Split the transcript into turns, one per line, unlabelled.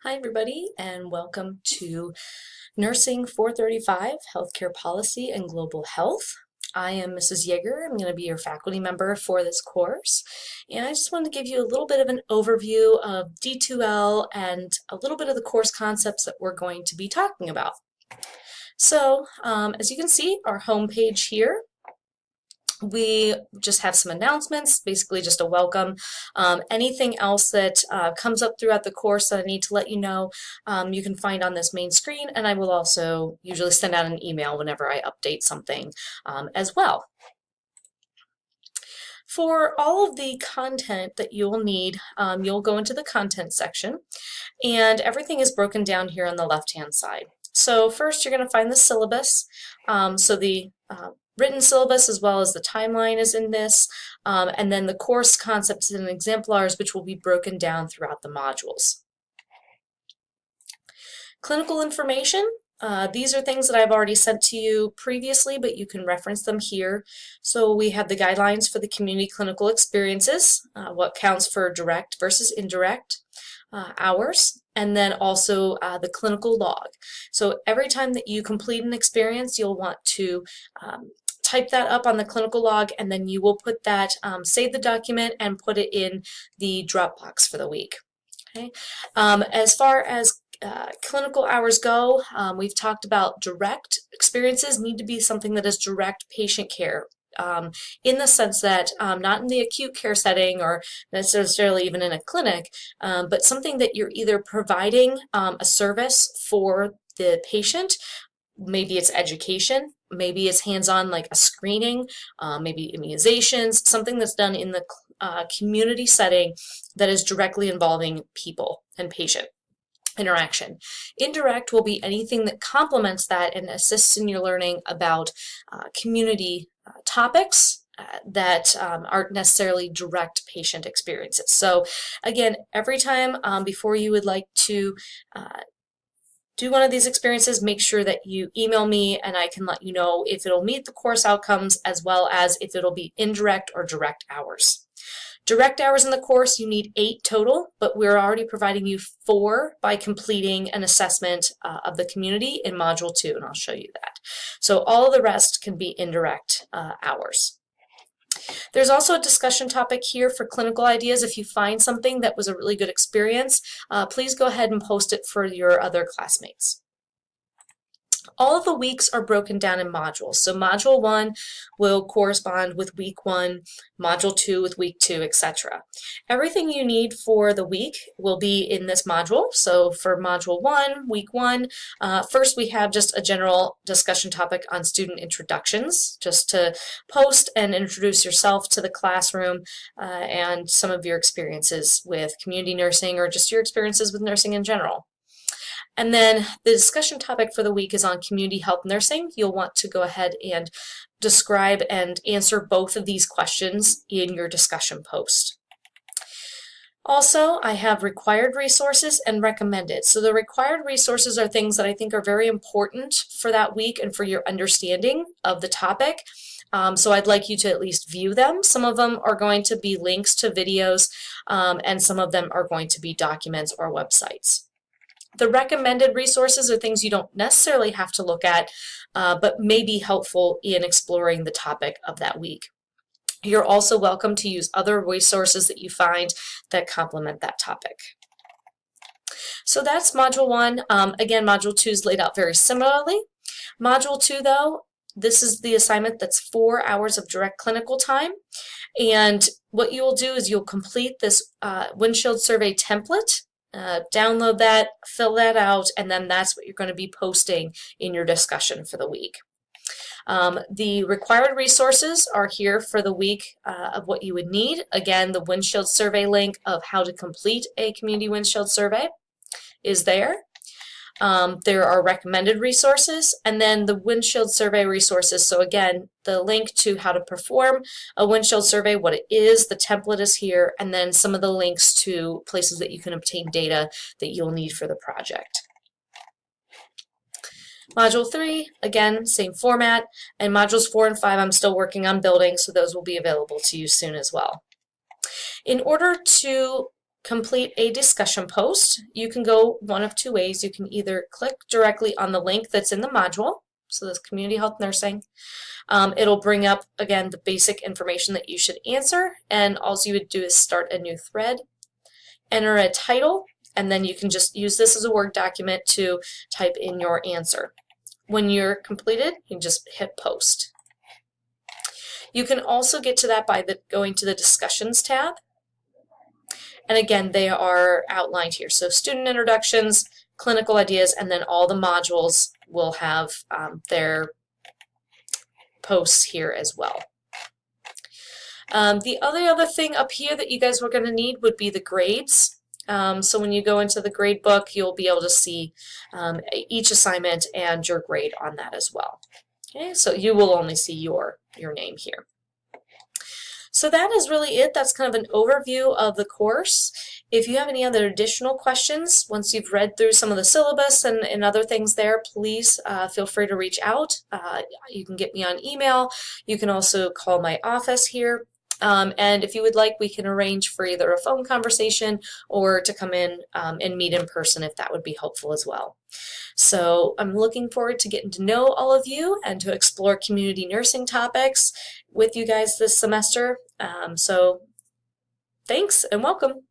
Hi everybody and welcome to Nursing 435, Healthcare Policy and Global Health. I am Mrs. Yeager. I'm going to be your faculty member for this course, and I just wanted to give you a little bit of an overview of D2L and a little bit of the course concepts that we're going to be talking about. So as you can see, our homepage here, we just have some announcements, basically just a welcome. Anything else that comes up throughout the course that I need to let you know, you can find on this main screen, and I will also usually send out an email whenever I update something as well. For all of the content that you'll need, you'll go into the content section, and everything is broken down here on the left-hand side. So first you're going to find the syllabus. So the written syllabus as well as the timeline is in this, and then the course concepts and exemplars, which will be broken down throughout the modules. Clinical information. These are things that I've already sent to you previously, but you can reference them here. So we have the guidelines for the community clinical experiences, what counts for direct versus indirect hours, and then also the clinical log. So every time that you complete an experience, you'll want to type that up on the clinical log, and then you will put that, save the document and put it in the Dropbox for the week. Okay. As far as clinical hours go, we've talked about direct experiences need to be something that is direct patient care. In the sense that not in the acute care setting or necessarily even in a clinic, but something that you're either providing a service for the patient. Maybe it's education, maybe it's hands-on like a screening, maybe immunizations, something that's done in the community setting that is directly involving people and patient interaction. Indirect will be anything that complements that and assists in your learning about community topics that aren't necessarily direct patient experiences. So again, every time before you would like to do one of these experiences, make sure that you email me and I can let you know if it'll meet the course outcomes as well as if it'll be indirect or direct hours. Direct hours in the course, you need 8 total, but we're already providing you 4 by completing an assessment of the community in Module 2, and I'll show you that. So all of the rest can be indirect hours. There's also a discussion topic here for clinical ideas. If you find something that was a really good experience, please go ahead and post it for your other classmates. All of the weeks are broken down in modules. So Module 1 will correspond with Week 1, Module 2 with Week 2, etc. Everything you need for the week will be in this module. So for Module 1, Week 1, first we have just a general discussion topic on student introductions, just to post and introduce yourself to the classroom and some of your experiences with community nursing or just your experiences with nursing in general. And then the discussion topic for the week is on community health nursing. You'll want to go ahead and describe and answer both of these questions in your discussion post. Also, I have required resources and recommended. So the required resources are things that I think are very important for that week and for your understanding of the topic. So I'd like you to at least view them. Some of them are going to be links to videos, and some of them are going to be documents or websites. The recommended resources are things you don't necessarily have to look at, but may be helpful in exploring the topic of that week. You're also welcome to use other resources that you find that complement that topic. So that's Module 1. Again, Module 2 is laid out very similarly. Module 2, though, this is the assignment that's 4 hours of direct clinical time. And what you'll do is you'll complete this windshield survey template. Download that, fill that out, and then that's what you're going to be posting in your discussion for the week. The required resources are here for the week of what you would need. Again, the windshield survey link of how to complete a community windshield survey is there. There are recommended resources, and then the windshield survey resources. So again, the link to how to perform a windshield survey, what it is, the template is here, and then some of the links to places that you can obtain data that you'll need for the project. Module 3, again, same format, and modules 4 and 5 I'm still working on building, so those will be available to you soon as well. In order to complete a discussion post. You can go one of two ways. You can either click directly on the link that's in the module, so this community health nursing. It'll bring up, again, the basic information that you should answer, and all you would do is start a new thread, enter a title, and then you can just use this as a Word document to type in your answer. When you're completed, you can just hit post. You can also get to that by going to the discussions tab. And again, they are outlined here. So student introductions, clinical ideas, and then all the modules will have their posts here as well. The other thing up here that you guys were going to need would be the grades. So when you go into the grade book, you'll be able to see each assignment and your grade on that as well. Okay, so you will only see your name here. So that is really it. That's kind of an overview of the course. If you have any other additional questions, once you've read through some of the syllabus and other things there, please feel free to reach out. You can get me on email. You can also call my office here. And if you would like, we can arrange for either a phone conversation or to come in and meet in person if that would be helpful as well. So I'm looking forward to getting to know all of you and to explore community nursing topics with you guys this semester. So thanks and welcome.